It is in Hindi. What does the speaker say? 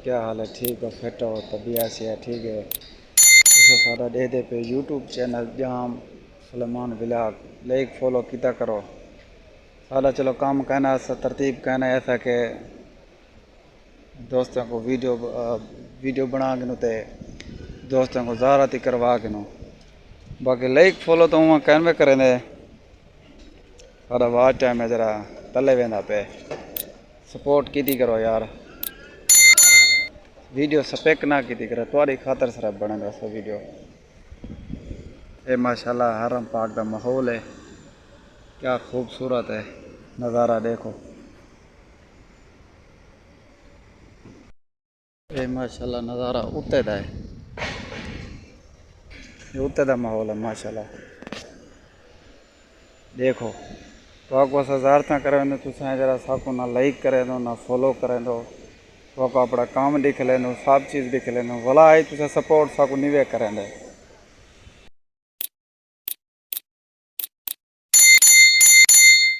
क्या हाल है? ठीक हो? फिट हो? तबीयत से है? ठीक है। तुसा सारा दे पे यूट्यूब चैनल जाम सुलेमान व्लॉग लाइक फॉलो किता करो। सारा चलो काम कहना ऐसा तरतीब कहना ऐसा कि दोस्तों को वीडियो बना के ते दोस्तों को ज़ारती करवा के नो बाकी लाइक फॉलो तो वहाँ कहने करें दे सारा वाच टाइम है जरा तले वेंदा पे सपोर्ट की करो यार। वीडियो स्पेक ना की करे तुम्हारी खातर सिर्फ बनेगा सो वीडियो। ये माशाल्लाह हरम पाक का माहौल है, क्या खूबसूरत है नज़ारा देखो। ये माशाल्लाह नज़ारा उत्ते दा है, ये उत्ते दा माहौल है माशाल्लाह देखो। तो आपको हज़ारता करें तो तुसें जरा साकू ना लाइक करें दो ना फॉलो करें दो तो अपना काम दिख लें सब चीज़ दिख लें भला आई तुसें सपोर्ट साकू निवे करें दे।